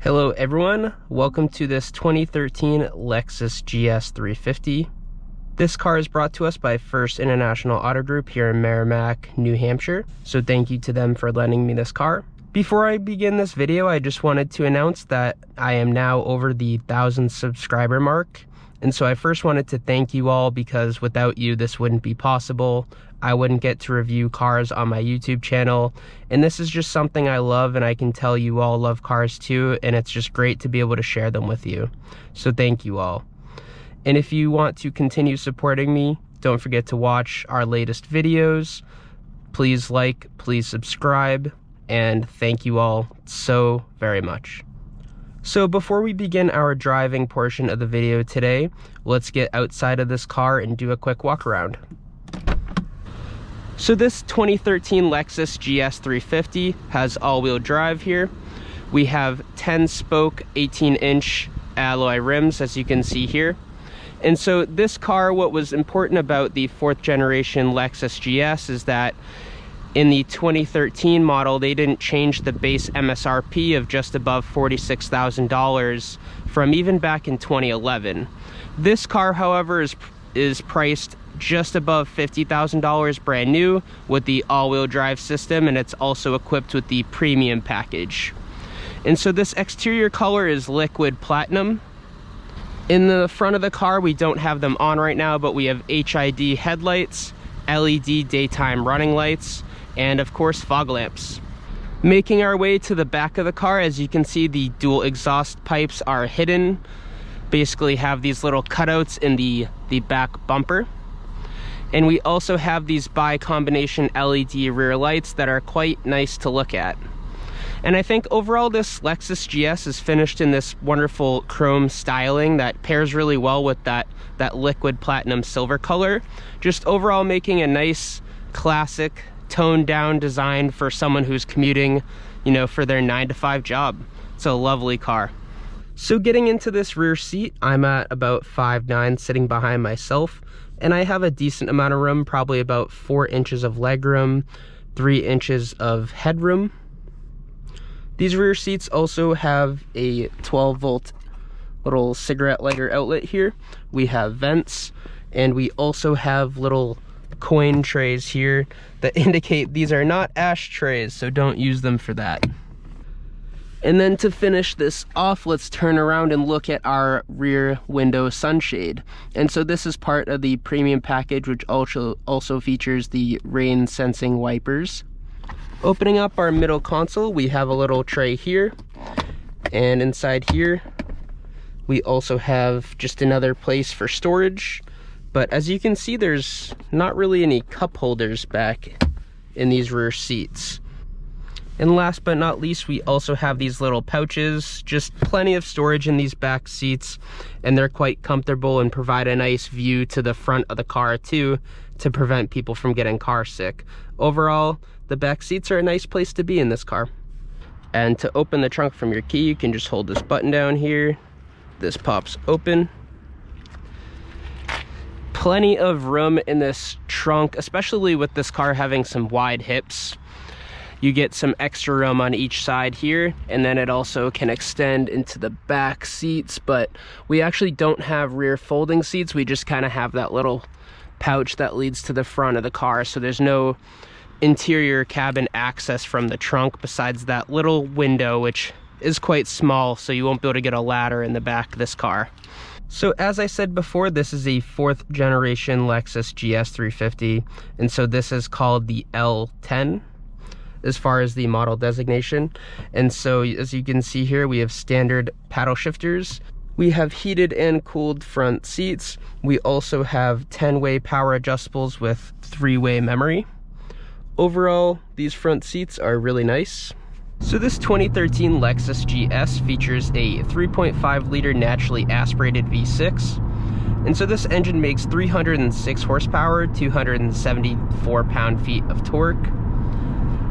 Hello everyone, welcome to this 2013 Lexus GS350. This car is brought to us by First International Auto Group here in Merrimack, New Hampshire, so thank you to them for lending me this car. Before I begin this video, I just wanted to announce that I am now over the 1,000 subscriber mark, and so I first wanted to thank you all because without you this wouldn't be possible. I wouldn't get to review cars on my YouTube channel, and this is just something I love, and I can tell you all love cars too, and it's just great to be able to share them with you. So thank you all. And if you want to continue supporting me, don't forget to watch our latest videos. Please like, please subscribe, and thank you all so very much. So before we begin our driving portion of the video today, let's get outside of this car and do a quick walk around. So this 2013 Lexus GS350 has all-wheel drive here. We have 10-spoke 18-inch alloy rims, as you can see here. And so this car, what was important about the 4th generation Lexus GS is that in the 2013 model, they didn't change the base MSRP of just above $46,000 from even back in 2011. This car, however, is priced just above $50,000 brand new with the all-wheel drive system, and it's also equipped with the premium package. And so this exterior color is liquid platinum. In the front of the car, we don't have them on right now, but we have HID headlights, LED daytime running lights, and of course fog lamps. Making our way to the back of the car, as you can see, the dual exhaust pipes are hidden. Basically have these little cutouts in the back bumper. And we also have these bi-combination LED rear lights that are quite nice to look at. And I think overall this Lexus GS is finished in this wonderful chrome styling that pairs really well with that liquid platinum silver color. Just overall making a nice, classic, toned down design for someone who's commuting, for their 9-to-5 job. It's a lovely car. So getting into this rear seat, I'm at about 5'9", sitting behind myself, and I have a decent amount of room, probably about 4 inches of legroom, 3 inches of headroom. These rear seats also have a 12-volt little cigarette lighter outlet here. We have vents, and we also have little coin trays here that indicate these are not ashtrays, so don't use them for that. And then to finish this off, let's turn around and look at our rear window sunshade. And so this is part of the premium package, which also features the rain sensing wipers. Opening up our middle console, we have a little tray here. And inside here, we also have just another place for storage. But as you can see, there's not really any cup holders back in these rear seats. And last but not least, we also have these little pouches, just plenty of storage in these back seats, and they're quite comfortable and provide a nice view to the front of the car too, to prevent people from getting car sick. Overall, the back seats are a nice place to be in this car. And to open the trunk from your key, you can just hold this button down here. This pops open. Plenty of room in this trunk, especially with this car having some wide hips. You get some extra room on each side here, and then it also can extend into the back seats, but we actually don't have rear folding seats. We just kind of have that little pouch that leads to the front of the car, so there's no interior cabin access from the trunk besides that little window, which is quite small, so you won't be able to get a ladder in the back of this car. So as I said before, this is a 4th generation Lexus GS350, and so this is called the L10 as far as the model designation. And so as you can see here, we have standard paddle shifters. We have heated and cooled front seats. We also have 10-way power adjustables with 3-way memory. Overall, these front seats are really nice. So this 2013 Lexus GS features a 3.5 liter naturally aspirated V6. And so this engine makes 306 horsepower, 274 pound-feet of torque.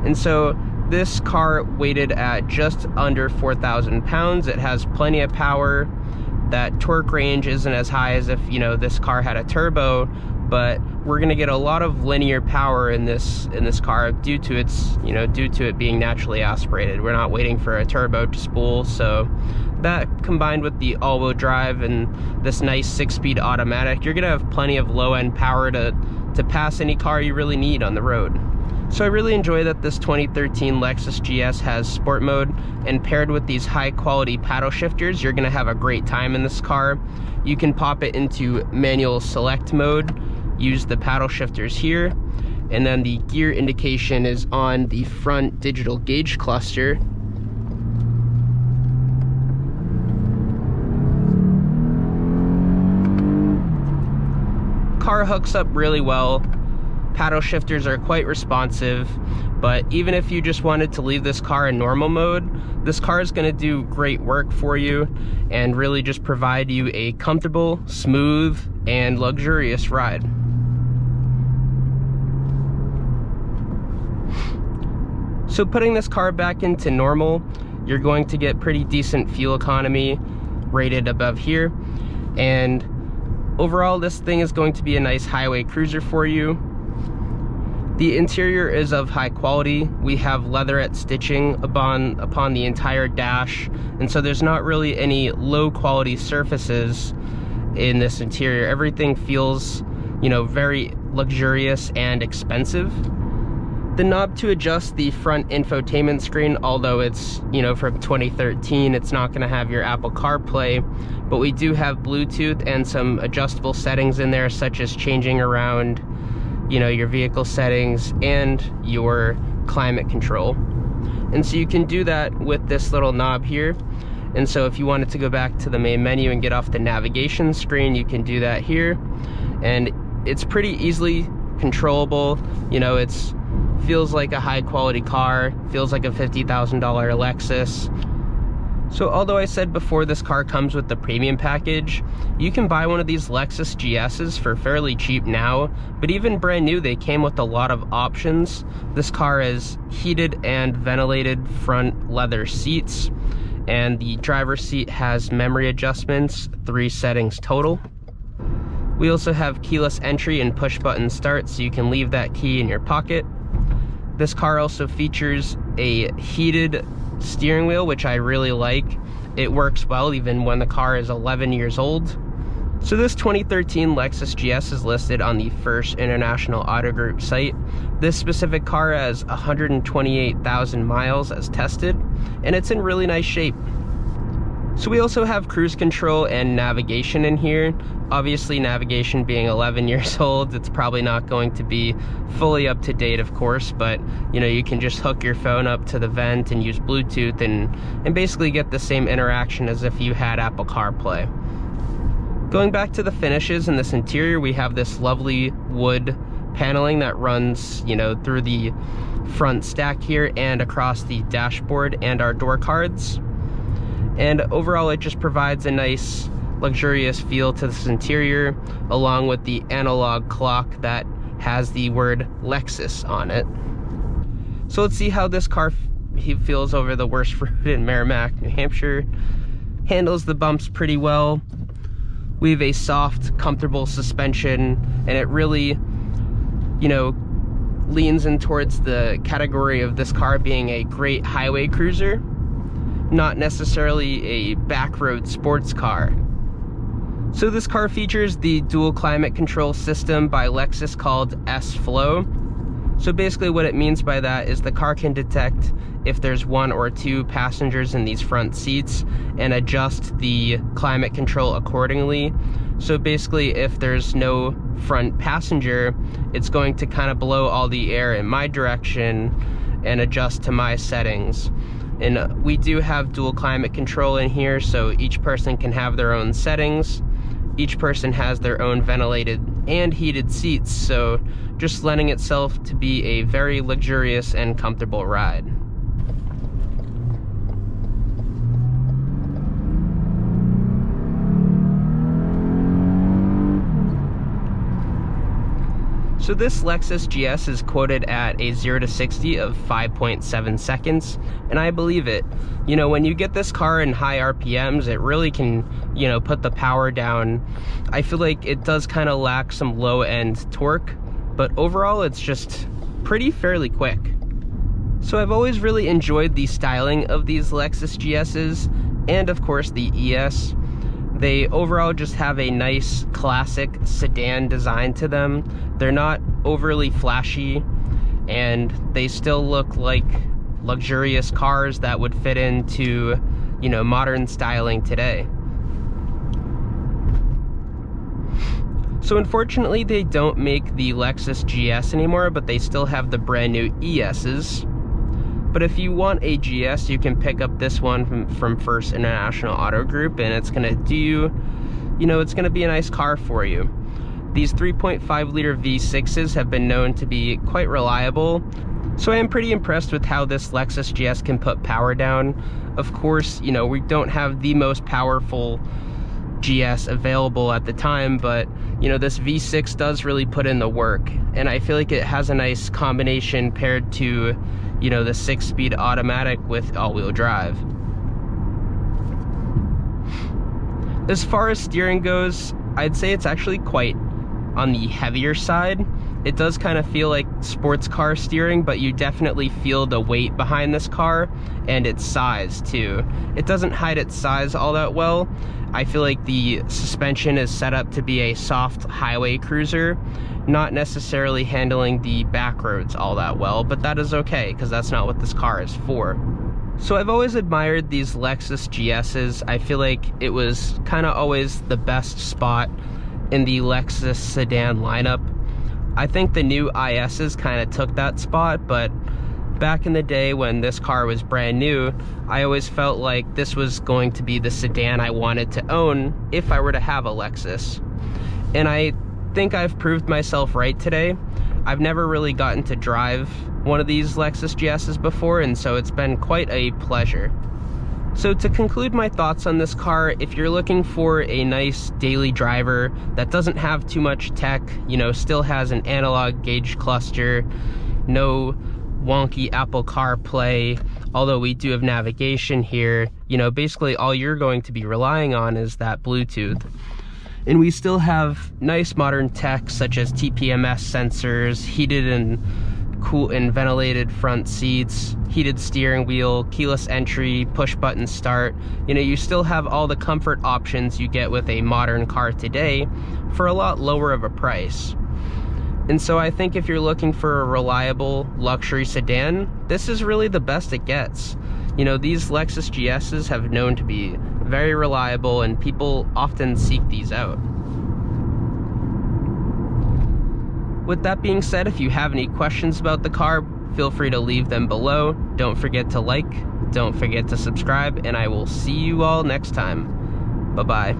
And so this car weighted at just under 4,000 pounds. It has plenty of power. That torque range isn't as high as if, this car had a turbo, but we're gonna get a lot of linear power in this car due to its, due to it being naturally aspirated. We're not waiting for a turbo to spool, so that combined with the all-wheel drive and this nice 6-speed automatic, you're gonna have plenty of low-end power to pass any car you really need on the road. So I really enjoy that this 2013 Lexus GS has sport mode, and paired with these high quality paddle shifters, you're gonna have a great time in this car. You can pop it into manual select mode, use the paddle shifters here, and then the gear indication is on the front digital gauge cluster. Car hooks up really well. Paddle shifters are quite responsive, but even if you just wanted to leave this car in normal mode, this car is going to do great work for you and really just provide you a comfortable, smooth, and luxurious ride. So putting this car back into normal, you're going to get pretty decent fuel economy rated above here, and overall this thing is going to be a nice highway cruiser for you. The interior is of high quality. We have leatherette stitching upon the entire dash, and so there's not really any low quality surfaces in this interior. Everything feels, very luxurious and expensive. The knob to adjust the front infotainment screen, although it's, from 2013, it's not going to have your Apple CarPlay, but we do have Bluetooth and some adjustable settings in there, such as changing around your vehicle settings and your climate control. And so you can do that with this little knob here. And so if you wanted to go back to the main menu and get off the navigation screen, you can do that here. And it's pretty easily controllable. It's feels like a high quality car, feels like a $50,000 Lexus. So although I said before this car comes with the premium package, you can buy one of these Lexus GS's for fairly cheap now, but even brand new they came with a lot of options. This car has heated and ventilated front leather seats, and the driver's seat has memory adjustments, 3 settings total. We also have keyless entry and push button start, so you can leave that key in your pocket. This car also features a heated steering wheel, which I really like. It works well even when the car is 11 years old. So this 2013 Lexus GS is listed on the First International Auto Group site. This specific car has 128,000 miles as tested, and it's in really nice shape. So we also have cruise control and navigation in here. Obviously, navigation being 11 years old, it's probably not going to be fully up to date, of course, but you can just hook your phone up to the vent and use Bluetooth and basically get the same interaction as if you had Apple CarPlay. Going back to the finishes in this interior, we have this lovely wood paneling that runs, through the front stack here and across the dashboard and our door cards. And overall, it just provides a nice, luxurious feel to this interior, along with the analog clock that has the word Lexus on it. So let's see how this car feels over the worst road in Merrimack, New Hampshire. Handles the bumps pretty well. We have a soft, comfortable suspension, and it really, leans in towards the category of this car being a great highway cruiser, not necessarily a backroad sports car. So this car features the dual climate control system by Lexus called S-Flow. So basically what it means by that is the car can detect if there's 1 or 2 passengers in these front seats and adjust the climate control accordingly. So basically if there's no front passenger, it's going to kind of blow all the air in my direction and adjust to my settings. And we do have dual climate control in here, so each person can have their own settings. Each person has their own ventilated and heated seats, so just lending itself to be a very luxurious and comfortable ride. So So this Lexus GS is quoted at a 0 to 60 of 5.7 seconds, and I believe it. You know, when you get this car in high RPMs, it really can, you know, put the power down. I feel like it does kind of lack some low-end torque, but overall it's just fairly quick. So I've always really enjoyed the styling of these Lexus GS's, and of course the ES. They overall just have a nice classic sedan design to them. They're not overly flashy, and they still look like luxurious cars that would fit into, you know, modern styling today. So unfortunately they don't make the Lexus GS anymore, but they still have the brand new ES's. But if you want a GS, you can pick up this one from First International Auto Group, and it's gonna do, you know, it's gonna be a nice car for you. These 3.5 liter V6s have been known to be quite reliable, so I am pretty impressed with how this Lexus GS can put power down. Of course, you know, we don't have the most powerful GS available at the time, but you know, this V6 does really put in the work, and I feel like it has a nice combination paired to, you know, the 6-speed automatic with all-wheel drive. As far as steering goes, I'd say it's actually quite on the heavier side. It does kind of feel like sports car steering, but you definitely feel the weight behind this car and its size too. It doesn't hide its size all that well. I feel like the suspension is set up to be a soft highway cruiser, not necessarily handling the back roads all that well, but that is okay because that's not what this car is for. So I've always admired these Lexus GS's. I feel like it was kind of always the best spot in the Lexus sedan lineup. I think the new IS's kind of took that spot, but back in the day when this car was brand new, I always felt like this was going to be the sedan I wanted to own if I were to have a Lexus. And I think I've proved myself right today. I've never really gotten to drive one of these Lexus GS's before, and so it's been quite a pleasure. So to conclude my thoughts on this car, if you're looking for a nice daily driver that doesn't have too much tech, you know, still has an analog gauge cluster, no wonky Apple CarPlay, although we do have navigation here, you know, basically all you're going to be relying on is that Bluetooth. And we still have nice modern tech such as TPMS sensors, heated and cool and ventilated front seats, heated steering wheel, keyless entry, push button start. You know, you still have all the comfort options you get with a modern car today for a lot lower of a price. And so I think if you're looking for a reliable luxury sedan, this is really the best it gets. You know, these Lexus GS's have known to be very reliable, and people often seek these out. With that being said, if you have any questions about the car, feel free to leave them below. Don't forget to like, don't forget to subscribe, and I will see you all next time. Bye-bye.